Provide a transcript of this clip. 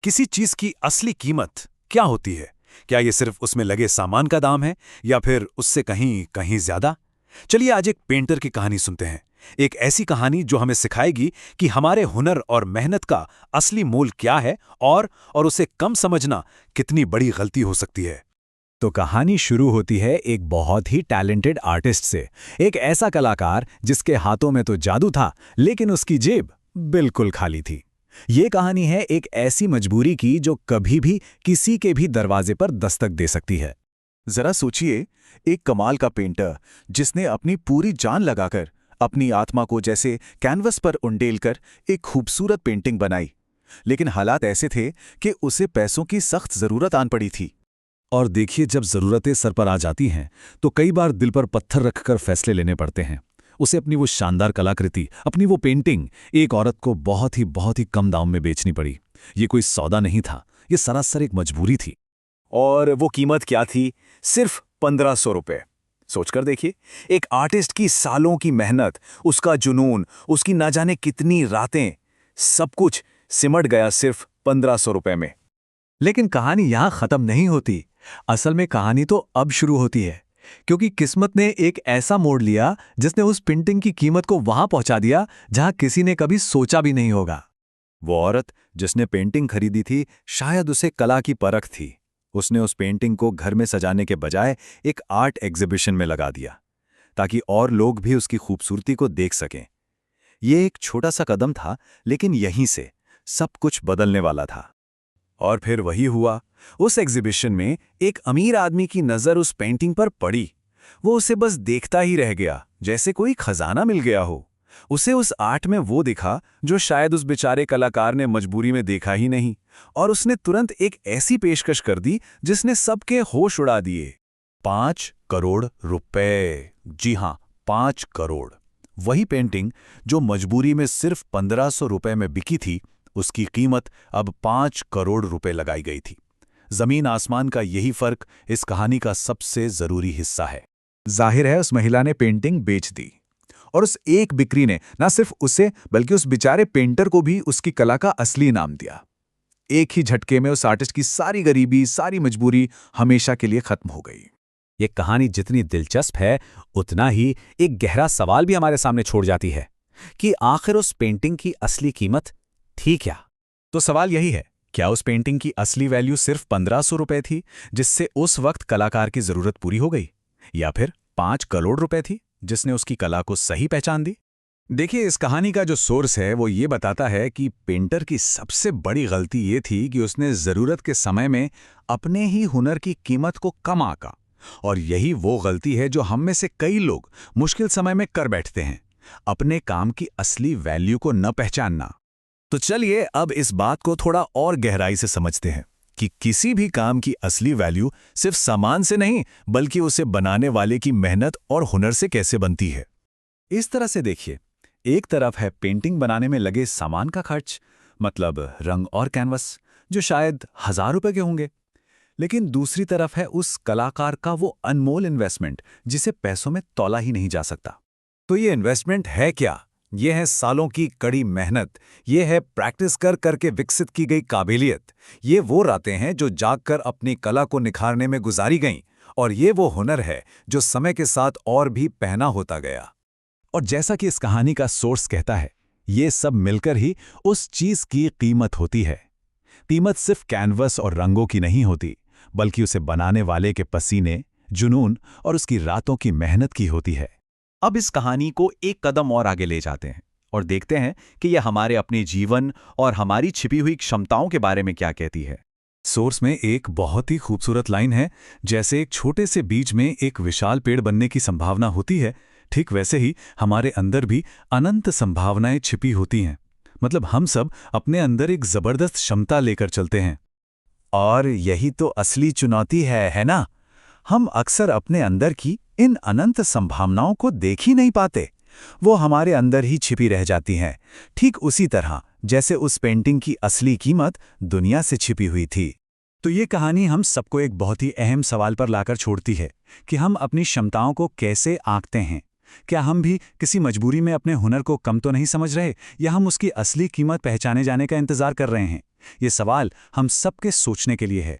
किसी चीज की असली कीमत क्या होती है? क्या ये सिर्फ उसमें लगे सामान का दाम है या फिर उससे कहीं कहीं ज्यादा? चलिए आज एक पेंटर की कहानी सुनते हैं। एक ऐसी कहानी जो हमें सिखाएगी कि हमारे हुनर और मेहनत का असली मोल क्या है और उसे कम समझना कितनी बड़ी गलती हो सकती है। तो कहानी शुरू होती है एक बहुत ही टैलेंटेड आर्टिस्ट से। एक ऐसा कलाकार जिसके हाथों में तो जादू था, लेकिन उसकी जेब बिल्कुल खाली थी। ये कहानी है एक ऐसी मजबूरी की जो कभी भी किसी के भी दरवाजे पर दस्तक दे सकती है। जरा सोचिए, एक कमाल का पेंटर जिसने अपनी पूरी जान लगाकर अपनी आत्मा को जैसे कैनवस पर उंडेलकर एक खूबसूरत पेंटिंग बनाई। लेकिन हालात ऐसे थे कि उसे पैसों की सख्त जरूरत आन पड़ी थी। और देखिए, जब ज़रूरतें सर पर आ जाती हैं तो कई बार दिल पर पत्थर रखकर फैसले लेने पड़ते हैं। उसे अपनी वो शानदार कलाकृति, अपनी वो पेंटिंग एक औरत को बहुत ही कम दाम में बेचनी पड़ी। ये कोई सौदा नहीं था, ये सरासर एक मजबूरी थी। और वो कीमत क्या थी? सिर्फ 1500 रुपए। सोचकर देखिए, एक आर्टिस्ट की सालों की मेहनत, उसका जुनून, उसकी ना जाने कितनी रातें, सब कुछ सिमट गया सिर्फ 1500 रुपए में। लेकिन कहानी यहाँ खत्म नहीं होती। असल में कहानी तो अब शुरू होती है, क्योंकि किस्मत ने एक ऐसा मोड़ लिया जिसने उस पेंटिंग की कीमत को वहां पहुंचा दिया जहां किसी ने कभी सोचा भी नहीं होगा। वो औरत जिसने पेंटिंग खरीदी थी, शायद उसे कला की परख थी। उसने उस पेंटिंग को घर में सजाने के बजाय एक आर्ट एग्जीबिशन में लगा दिया, ताकि और लोग भी उसकी खूबसूरती को देख सकें। ये एक छोटा सा कदम था, लेकिन यहीं से सब कुछ बदलने वाला था। और फिर वही हुआ। उस एग्जीबिशन में एक अमीर आदमी की नज़र उस पेंटिंग पर पड़ी। वो उसे बस देखता ही रह गया, जैसे कोई खजाना मिल गया हो। उसे उस आर्ट में वो दिखा जो शायद उस बेचारे कलाकार ने मजबूरी में देखा ही नहीं, और उसने तुरंत एक ऐसी पेशकश कर दी जिसने सबके होश उड़ा दिए। 5 करोड़ रुपए। जी हाँ, 5 करोड़। वही पेंटिंग जो मजबूरी में सिर्फ 1500 रुपए में बिकी थी, उसकी कीमत अब 5 करोड़ रुपए लगाई गई थी। जमीन आसमान का यही फर्क इस कहानी का सबसे जरूरी हिस्सा है। जाहिर है उस महिला ने पेंटिंग बेच दी, और उस एक बिक्री ने न सिर्फ उसे बल्कि उस बेचारे पेंटर को भी उसकी कला का असली इनाम दिया। एक ही झटके में उस आर्टिस्ट की सारी गरीबी, सारी मजबूरी हमेशा के लिए खत्म हो गई। ये कहानी जितनी दिलचस्प है, उतना ही एक गहरा सवाल भी हमारे सामने छोड़ जाती है कि आखिर उस पेंटिंग की असली कीमत थी क्या? तो सवाल यही है, क्या उस पेंटिंग की असली वैल्यू सिर्फ 1500 रुपए थी, जिससे उस वक्त कलाकार की जरूरत पूरी हो गई, या फिर 5 करोड़ रुपए थी जिसने उसकी कला को सही पहचान दी? देखिए, इस कहानी का जो सोर्स है वो ये बताता है कि पेंटर की सबसे बड़ी गलती ये थी कि उसने जरूरत के समय में अपने ही हुनर की कीमत को कम आंका। और यही वो गलती है जो हम में से कई लोग मुश्किल समय में कर बैठते हैं, अपने काम की असली वैल्यू को न पहचानना। तो चलिए अब इस बात को थोड़ा और गहराई से समझते हैं कि किसी भी काम की असली वैल्यू सिर्फ सामान से नहीं, बल्कि उसे बनाने वाले की मेहनत और हुनर से कैसे बनती है। इस तरह से देखिए, एक तरफ है पेंटिंग बनाने में लगे सामान का खर्च, मतलब रंग और कैनवस, जो शायद 1000 रुपए के होंगे। लेकिन दूसरी तरफ है उस कलाकार का वो अनमोल इन्वेस्टमेंट जिसे पैसों में तौला ही नहीं जा सकता। तो ये इन्वेस्टमेंट है क्या? ये है सालों की कड़ी मेहनत, ये है प्रैक्टिस कर करके विकसित की गई काबिलियत, ये वो रातें हैं जो जागकर अपनी कला को निखारने में गुजारी गईं, और ये वो हुनर है जो समय के साथ और भी पहना होता गया। और जैसा कि इस कहानी का सोर्स कहता है, ये सब मिलकर ही उस चीज की कीमत होती है। कीमत सिर्फ कैनवस और रंगों की नहीं होती, बल्कि उसे बनाने वाले के पसीने, जुनून और उसकी रातों की मेहनत की होती है। अब इस कहानी को एक कदम और आगे ले जाते हैं और देखते हैं कि यह हमारे अपने जीवन और हमारी छिपी हुई क्षमताओं के बारे में क्या कहती है। सोर्स में एक बहुत ही खूबसूरत लाइन है, जैसे एक छोटे से बीज में एक विशाल पेड़ बनने की संभावना होती है, ठीक वैसे ही हमारे अंदर भी अनंत संभावनाएं छिपी होती हैं। मतलब हम सब अपने अंदर एक जबरदस्त क्षमता लेकर चलते हैं। और यही तो असली चुनौती है ना? हम अक्सर अपने अंदर की इन अनंत संभावनाओं को देख ही नहीं पाते। वो हमारे अंदर ही छिपी रह जाती हैं, ठीक उसी तरह जैसे उस पेंटिंग की असली कीमत दुनिया से छिपी हुई थी। तो ये कहानी हम सबको एक बहुत ही अहम सवाल पर लाकर छोड़ती है कि हम अपनी क्षमताओं को कैसे आंकते हैं। क्या हम भी किसी मजबूरी में अपने हुनर को कम तो नहीं समझ रहे, या हम उसकी असली कीमत पहचाने जाने का इंतजार कर रहे हैं? ये सवाल हम सबके सोचने के लिए है।